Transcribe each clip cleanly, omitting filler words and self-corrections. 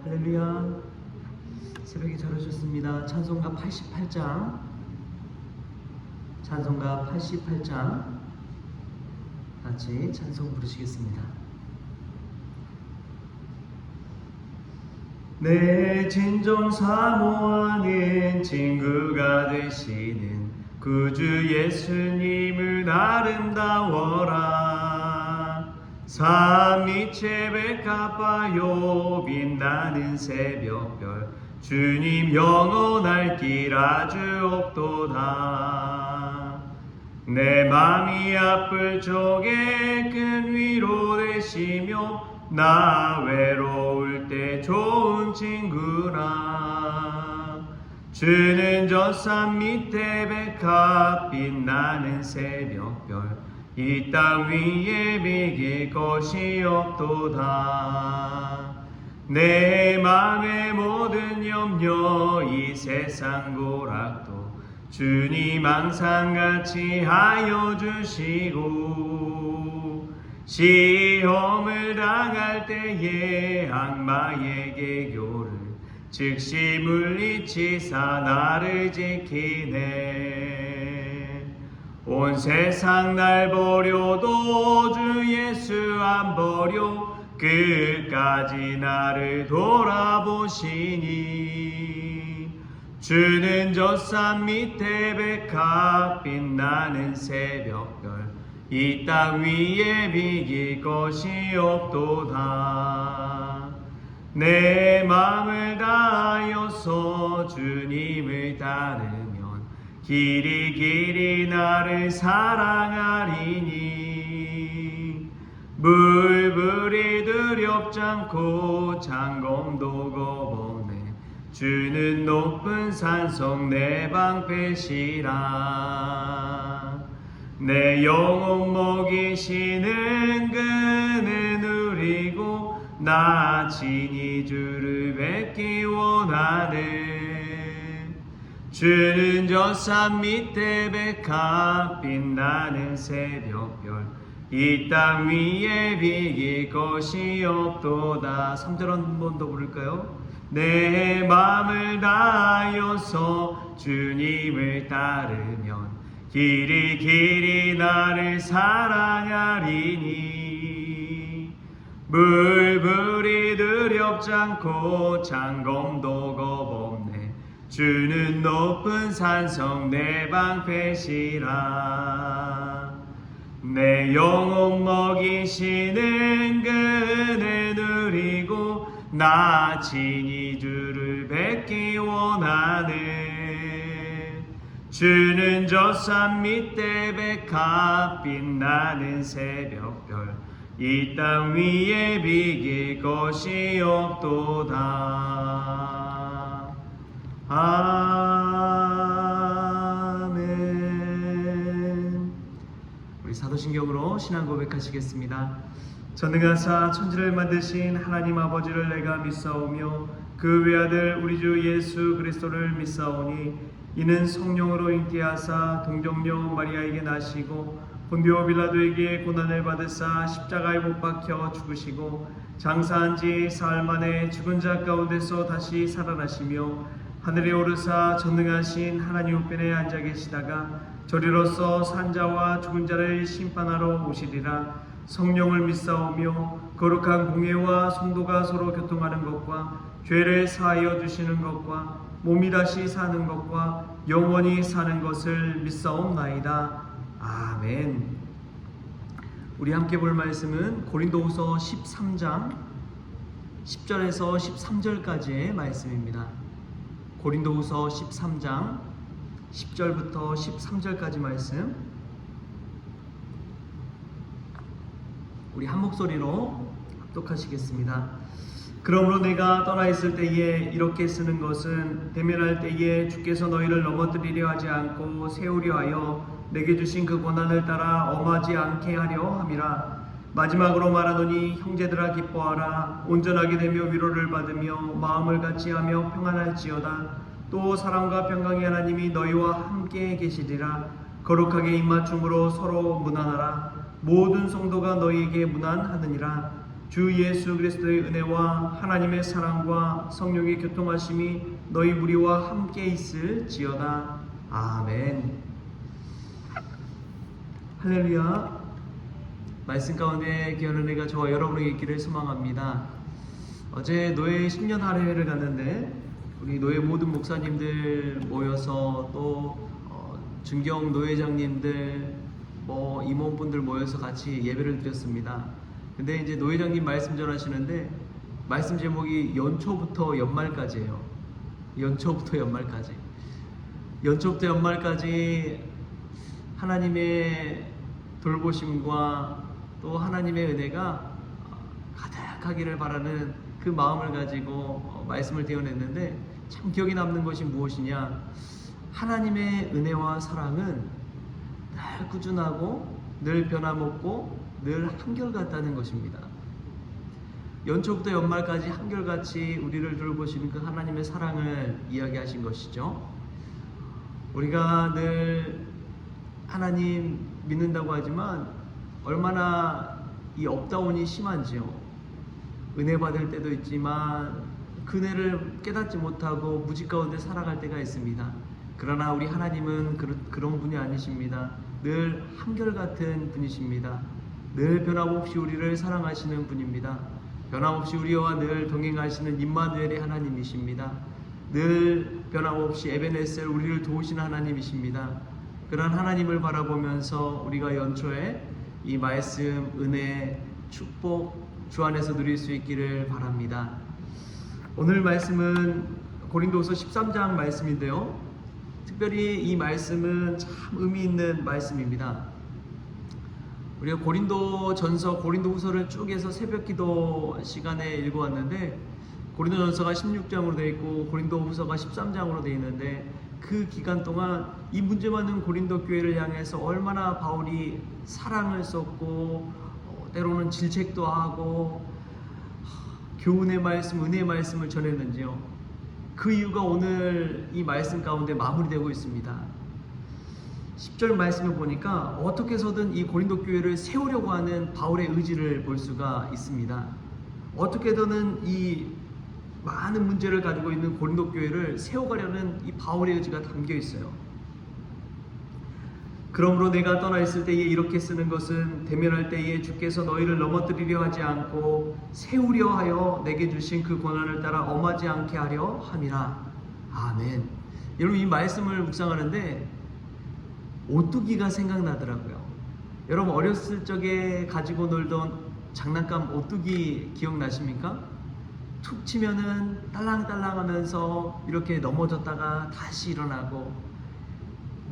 할렐루야. 새벽에 잘 오셨습니다. 찬송가 88장, 찬송가 88장 같이 찬송 부르시겠습니다. 내 진정 사모하는 친구가 되시는 구주 예수님은 아름다워라. 삶 이체 백합하여 빛나는 새벽별 주님 영원할 길 아주 없도다. 내 맘이 아플 적에 큰 위로 되시며 나 외로울 때 좋은 친구라. 주는 저 산 밑에 백합 빛나는 새벽별 이 땅 위에 비길 것이 없도다. 내 맘의 모든 염려 이 세상 고락도 주님 항상 같이 하여 주시고 시험을 당할 때에 악마의 계교를 즉시 물리치사 나를 지키네. 온 세상 날 버려도 주 예수 안 버려 끝까지 나를 돌아보시니. 주는 저 산 밑에 백합 빛나는 새벽별 이 땅 위에 비길 것이 없도다. 내 마음을 다하여서 주님을 따르면 길이 길이 나를 사랑하리니. 물불이 두렵지 않고 장검도 겁없네. 주는 높은 산성 내 방패시라. 내 영혼 먹이시는 그네 누리고 나 친히 주를 뵙기 원하네. 주는 저 산 밑에 백합 빛나는 새벽별 이 땅 위에 비길 것이 없도다. 3절 한 번 더 부를까요? 내 마음을 다하여서 주님을 따르면 길이 길이 나를 사랑하리니. 물불이 두렵지 않고 장검도 겁없네. 주는 높은 산성 내 방패시라. 내 영혼 먹이시는 그네 누리고 나 친히 주를 뵙기 원하네. 주는 저 산 밑에 백합 빛나는 새벽별 이 땅 위에 비길 것이 없도다. 아멘. 우리 사도신경으로 신앙 고백하시겠습니다. 전능하사 천지를 만드신 하나님 아버지를 내가 믿사오며 그 외아들 우리 주 예수 그리스도를 믿사오니 이는 성령으로 잉태하사 동정녀 마리아에게 나시고 본디오 빌라도에게 고난을 받으사 십자가에 못 박혀 죽으시고 장사한 지 사흘 만에 죽은 자 가운데서 다시 살아나시며 하늘에 오르사 전능하신 하나님 우편에 앉아 계시다가 저리로서 산자와 죽은 자를 심판하러 오시리라. 성령을 믿사오며 거룩한 공예와 성도가 서로 교통하는 것과 죄를 사하여 주시는 것과 몸이 다시 사는 것과 영원히 사는 것을 믿사옵나이다. 아멘. 우리 함께 볼 말씀은 고린도후서 13장 10절에서 13절까지의 말씀입니다. 고린도후서 13장 10절부터 13절까지 말씀 우리 한 목소리로 합독하시겠습니다. 그러므로 내가 떠나 있을 때에 이렇게 쓰는 것은 대면할 때에 주께서 너희를 넘어뜨리려 하지 않고 세우려 하여 내게 주신 그 권한을 따라 엄하지 않게 하려 함이라. 마지막으로 말하노니 형제들아 기뻐하라. 온전하게 되며 위로를 받으며 마음을 같이하며 평안할지어다. 또 사랑과 평강의 하나님이 너희와 함께 계시리라. 거룩하게 입맞춤으로 서로 문안하라. 모든 성도가 너희에게 문안하느니라. 주 예수 그리스도의 은혜와 하나님의 사랑과 성령의 교통하심이 너희 무리와 함께 있을지어다. 아멘. 할렐루야. 말씀 가운데 귀한 은혜가 저와 여러분에게 있기를 소망합니다. 어제 노예 10년 할애회를 갔는데 우리 노예 모든 목사님들 모여서 또 중경 노회장님들 임원분들 모여서 같이 예배를 드렸습니다. 근데 이제 노회장님 말씀 전하시는데 말씀 제목이 연초부터 연말까지예요. 연초부터 연말까지 하나님의 돌보심과 또 하나님의 은혜가 가득하기를 바라는 그 마음을 가지고 말씀을 떼어냈는데 참 기억에 남는 것이 무엇이냐, 하나님의 은혜와 사랑은 늘 꾸준하고 늘 변함없고 늘 한결같다는 것입니다. 연초부터 연말까지 한결같이 우리를 돌보시는 그 하나님의 사랑을 이야기하신 것이죠. 우리가 늘 하나님 믿는다고 하지만 얼마나 이 업다운이 심한지요. 은혜 받을 때도 있지만 그 은혜를 깨닫지 못하고 무지 가운데 살아갈 때가 있습니다. 그러나 우리 하나님은 그런 분이 아니십니다. 늘 한결같은 분이십니다. 늘 변함없이 우리를 사랑하시는 분입니다. 변함없이 우리와 늘 동행하시는 임마누엘의 하나님이십니다. 늘 변함없이 에베네셀 우리를 도우시는 하나님이십니다. 그런 하나님을 바라보면서 우리가 연초에 이 말씀, 은혜, 축복 주 안에서 누릴 수 있기를 바랍니다. 오늘 말씀은 고린도후서 13장 말씀인데요. 특별히 이 말씀은 참 의미 있는 말씀입니다. 우리가 고린도전서, 고린도후서를 쭉 해서 새벽기도 시간에 읽어왔는데 고린도전서가 16장으로 되어 있고 고린도후서가 13장으로 되어 있는데 그 기간 동안 이 문제 많은 고린도 교회를 향해서 얼마나 바울이 사랑을 쏟고 때로는 질책도 하고 교훈의 말씀, 은혜의 말씀을 전했는지요. 그 이유가 오늘 이 말씀 가운데 마무리되고 있습니다. 10절 말씀을 보니까 어떻게 해서든 이 고린도 교회를 세우려고 하는 바울의 의지를 볼 수가 있습니다. 어떻게든 이 많은 문제를 가지고 있는 고린도 교회를 세워가려는 이 바울의 의지가 담겨 있어요. 그러므로 내가 떠나 있을 때에 이렇게 쓰는 것은 대면할 때에 주께서 너희를 넘어뜨리려 하지 않고 세우려 하여 내게 주신 그 권한을 따라 엄하지 않게 하려 함이라. 아멘. 여러분, 이 말씀을 묵상하는데 오뚜기가 생각나더라고요. 여러분, 어렸을 적에 가지고 놀던 장난감 오뚜기 기억나십니까? 툭 치면은 딸랑딸랑 하면서 이렇게 넘어졌다가 다시 일어나고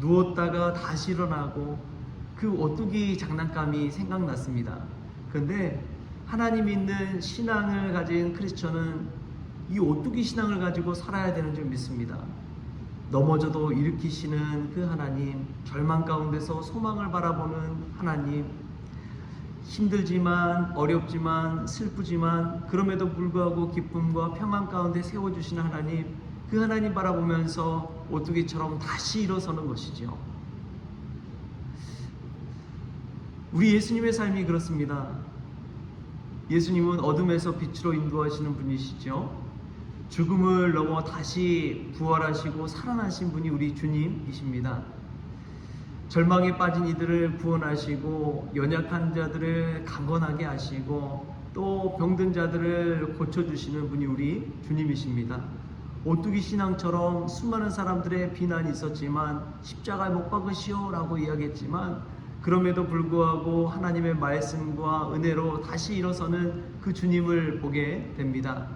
누웠다가 다시 일어나고 그 오뚜기 장난감이 생각났습니다. 그런데 하나님 믿는 신앙을 가진 크리스천은 이 오뚜기 신앙을 가지고 살아야 되는 줄 믿습니다. 넘어져도 일으키시는 그 하나님, 절망 가운데서 소망을 바라보는 하나님, 힘들지만 어렵지만 슬프지만 그럼에도 불구하고 기쁨과 평안 가운데 세워주시는 하나님, 그 하나님 바라보면서 오뚜기처럼 다시 일어서는 것이죠. 우리 예수님의 삶이 그렇습니다. 예수님은 어둠에서 빛으로 인도하시는 분이시죠. 죽음을 넘어 다시 부활하시고 살아나신 분이 우리 주님이십니다. 절망에 빠진 이들을 구원하시고 연약한 자들을 강건하게 하시고 또 병든 자들을 고쳐주시는 분이 우리 주님이십니다. 오뚜기 신앙처럼 수많은 사람들의 비난이 있었지만 십자가에 못 박으시오 라고 이야기했지만 그럼에도 불구하고 하나님의 말씀과 은혜로 다시 일어서는 그 주님을 보게 됩니다.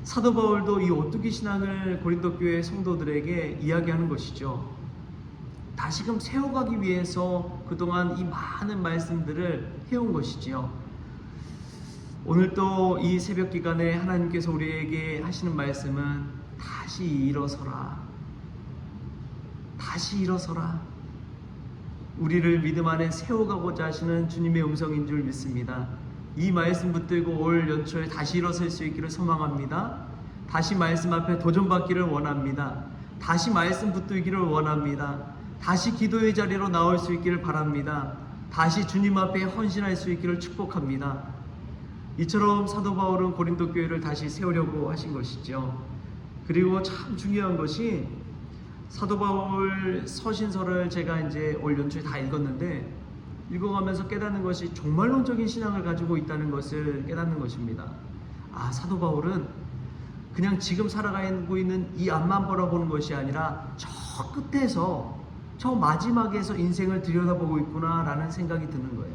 사도 바울도 이 오뚜기 신앙을 고린도 교회 성도들에게 이야기하는 것이죠. 다시금 세워가기 위해서 그동안 이 많은 말씀들을 해온 것이지요. 오늘 또 이 새벽 기간에 하나님께서 우리에게 하시는 말씀은 다시 일어서라. 다시 일어서라. 우리를 믿음 안에 세워가고자 하시는 주님의 음성인 줄 믿습니다. 이 말씀 붙들고 올 연초에 다시 일어설 수 있기를 소망합니다. 다시 말씀 앞에 도전받기를 원합니다. 다시 말씀 붙들기를 원합니다. 다시 기도의 자리로 나올 수 있기를 바랍니다. 다시 주님 앞에 헌신할 수 있기를 축복합니다. 이처럼 사도 바울은 고린도 교회를 다시 세우려고 하신 것이죠. 그리고 참 중요한 것이 사도 바울 서신서를 제가 이제 올 연초에 다 읽었는데 읽어가면서 깨닫는 것이 종말론적인 신앙을 가지고 있다는 것을 깨닫는 것입니다. 아, 사도 바울은 그냥 지금 살아가고 있는 이 앞만 바라보는 것이 아니라 저 끝에서 저 마지막에서 인생을 들여다보고 있구나라는 생각이 드는 거예요.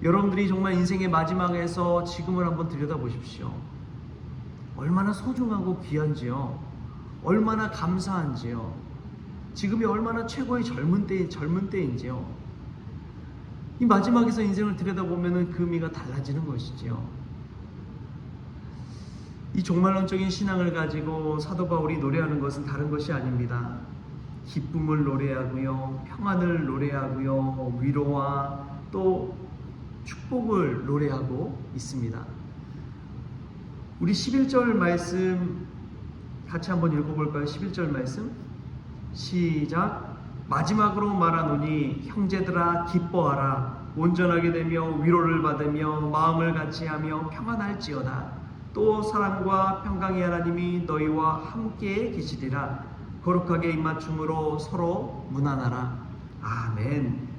여러분들이 정말 인생의 마지막에서 지금을 한번 들여다보십시오. 얼마나 소중하고 귀한지요. 얼마나 감사한지요. 지금이 얼마나 최고의 젊은 때인지요. 이 마지막에서 인생을 들여다보면 그 의미가 달라지는 것이지요. 이 종말론적인 신앙을 가지고 사도 바울이 노래하는 것은 다른 것이 아닙니다. 기쁨을 노래하고요, 평안을 노래하고요, 위로와 또 축복을 노래하고 있습니다. 우리 11절 말씀 같이 한번 읽어볼까요? 11절 말씀 시작. 마지막으로 말하노니 형제들아 기뻐하라. 온전하게 되며 위로를 받으며 마음을 같이하며 평안할지어다. 또 사랑과 평강의 하나님이 너희와 함께 계시리라. 거룩하게 입맞춤으로 서로 문안하라. 아멘.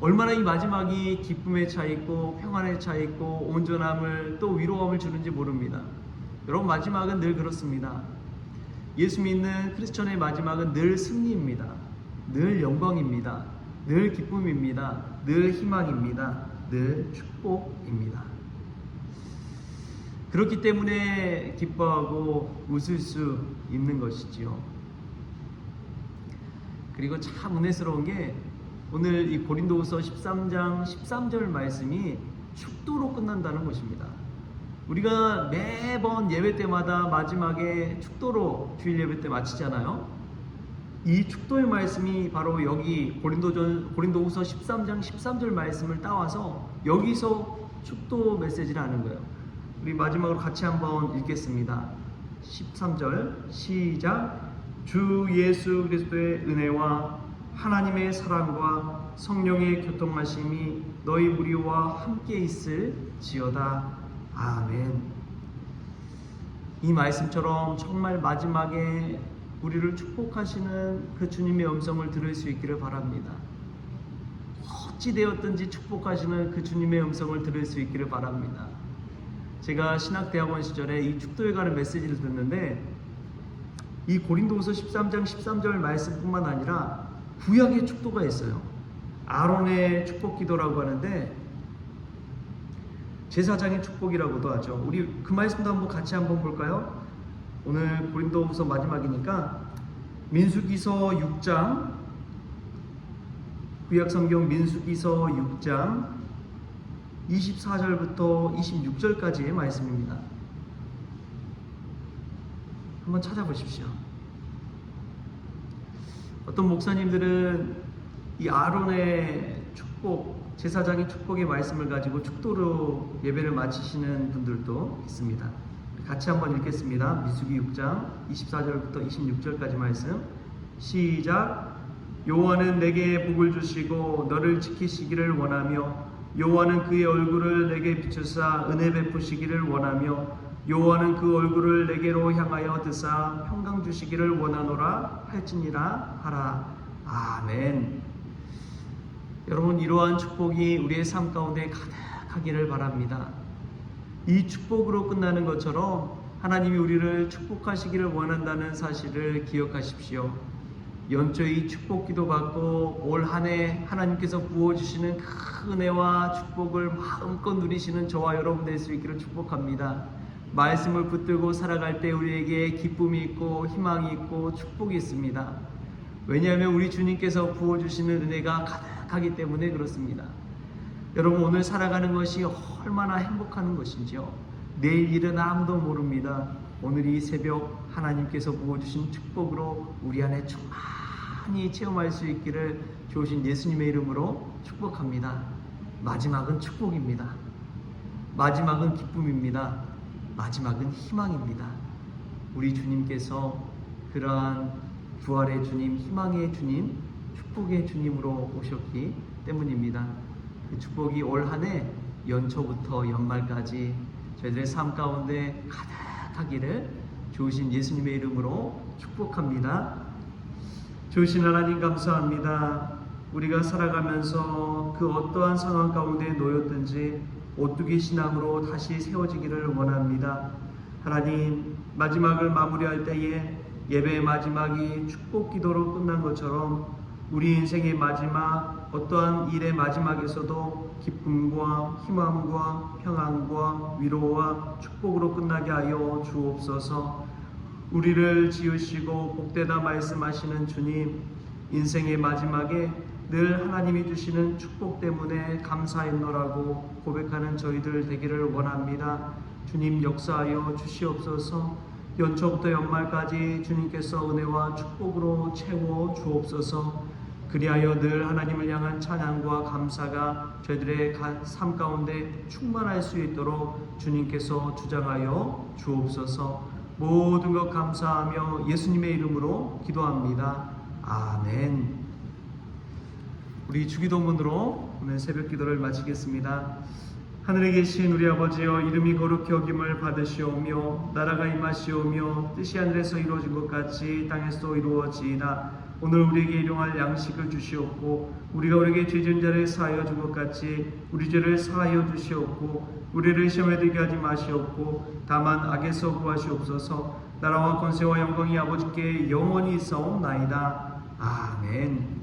얼마나 이 마지막이 기쁨에 차 있고 평안에 차 있고 온전함을 또 위로함을 주는지 모릅니다. 여러분, 마지막은 늘 그렇습니다. 예수 믿는 크리스천의 마지막은 늘 승리입니다. 늘 영광입니다. 늘 기쁨입니다. 늘 희망입니다. 늘 축복입니다. 그렇기 때문에 기뻐하고 웃을 수 있는 것이지요. 그리고 참 은혜스러운 게 오늘 이 고린도후서 13장 13절 말씀이 축도로 끝난다는 것입니다. 우리가 매번 예배 때마다 마지막에 축도로 주일 예배 때 마치잖아요. 이 축도의 말씀이 바로 여기 고린도후서 13장 13절 말씀을 따와서 여기서 축도 메시지를 하는 거예요. 우리 마지막으로 같이 한번 읽겠습니다. 13절 시작. 주 예수 그리스도의 은혜와 하나님의 사랑과 성령의 교통하심이 너희 무리와 함께 있을지어다. 아멘. 이 말씀처럼 정말 마지막에 우리를 축복하시는 그 주님의 음성을 들을 수 있기를 바랍니다. 어찌 되었든지 축복하시는 그 주님의 음성을 들을 수 있기를 바랍니다. 제가 신학대학원 시절에 이 축도에 관한 메시지를 듣는데 이 고린도후서 13장 13절 말씀뿐만 아니라 구약의 축도가 있어요. 아론의 축복 기도라고 하는데 제사장의 축복이라고도 하죠. 우리 그 말씀도 같이 한번 볼까요? 오늘 고린도후서 마지막이니까 민수기서 6장, 구약성경 민수기서 6장 24절부터 26절까지의 말씀입니다. 한번 찾아보십시오. 어떤 목사님들은 이 아론의 축복, 제사장의 축복의 말씀을 가지고 축도로 예배를 마치시는 분들도 있습니다. 같이 한번 읽겠습니다. 민수기 6장 24절부터 26절까지 말씀 시작. 여호와는 내게 복을 주시고 너를 지키시기를 원하며 여호와는 그의 얼굴을 내게 비추사 은혜 베푸시기를 원하며 여호와는 그 얼굴을 내게로 향하여 드사 평강 주시기를 원하노라 할지니라 하라. 아멘. 여러분, 이러한 축복이 우리의 삶 가운데 가득하기를 바랍니다. 이 축복으로 끝나는 것처럼 하나님이 우리를 축복하시기를 원한다는 사실을 기억하십시오. 연초에 축복 기도 받고 올 한 해 하나님께서 부어주시는 큰 은혜와 축복을 마음껏 누리시는 저와 여러분 될 수 있기를 축복합니다. 말씀을 붙들고 살아갈 때 우리에게 기쁨이 있고 희망이 있고 축복이 있습니다. 왜냐하면 우리 주님께서 부어주시는 은혜가 가득하기 때문에 그렇습니다. 여러분, 오늘 살아가는 것이 얼마나 행복한 것인지요. 내일 일은 아무도 모릅니다. 오늘 이 새벽 하나님께서 부어주신 축복으로 우리 안에 충만히 체험할 수 있기를 주신 예수님의 이름으로 축복합니다. 마지막은 축복입니다. 마지막은 기쁨입니다. 마지막은 희망입니다. 우리 주님께서 그러한 부활의 주님, 희망의 주님, 축복의 주님으로 오셨기 때문입니다. 그 축복이 올 한 해 연초부터 연말까지 저희들의 삶 가운데 가득하기를 좋으신 예수님의 이름으로 축복합니다. 좋으신 하나님 감사합니다. 우리가 살아가면서 그 어떠한 상황 가운데 놓였든지 오뚜기 신앙으로 다시 세워지기를 원합니다. 하나님, 마지막을 마무리할 때에 예배의 마지막이 축복 기도로 끝난 것처럼 우리 인생의 마지막, 어떠한 일의 마지막에서도 기쁨과 희망과 평안과 위로와 축복으로 끝나게 하여 주옵소서. 우리를 지으시고 복되다 말씀하시는 주님, 인생의 마지막에 늘 하나님이 주시는 축복 때문에 감사했노라고 고백하는 저희들 되기를 원합니다. 주님 역사하여 주시옵소서. 연초부터 연말까지 주님께서 은혜와 축복으로 채워 주옵소서. 그리하여 늘 하나님을 향한 찬양과 감사가 저희들의 삶 가운데 충만할 수 있도록 주님께서 주장하여 주옵소서. 모든 것 감사하며 예수님의 이름으로 기도합니다. 아멘. 우리 주기도문으로 오늘 새벽 기도를 마치겠습니다. 하늘에 계신 우리 아버지여, 이름이 거룩히 여김을 받으시오며 나라가 임하시오며 뜻이 하늘에서 이루어진 것 같이 땅에서도 이루어지이다. 오늘 우리에게 일용할 양식을 주시옵고 우리가 우리에게 죄진 자를 사하여 준 것 같이 우리 죄를 사하여 주시옵고 우리를 시험에 들게 하지 마시옵고 다만 악에서 구하시옵소서. 나라와 권세와 영광이 아버지께 영원히 있사옵나이다. 아멘.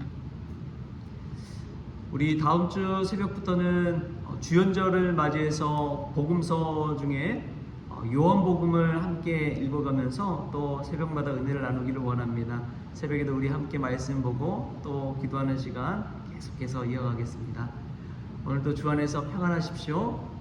우리 다음 주 새벽부터는 주연절을 맞이해서 복음서 중에 요한복음을 함께 읽어가면서 또 새벽마다 은혜를 나누기를 원합니다. 새벽에도 우리 함께 말씀 보고 또 기도하는 시간 계속해서 이어가겠습니다. 오늘도 주 안에서 평안하십시오.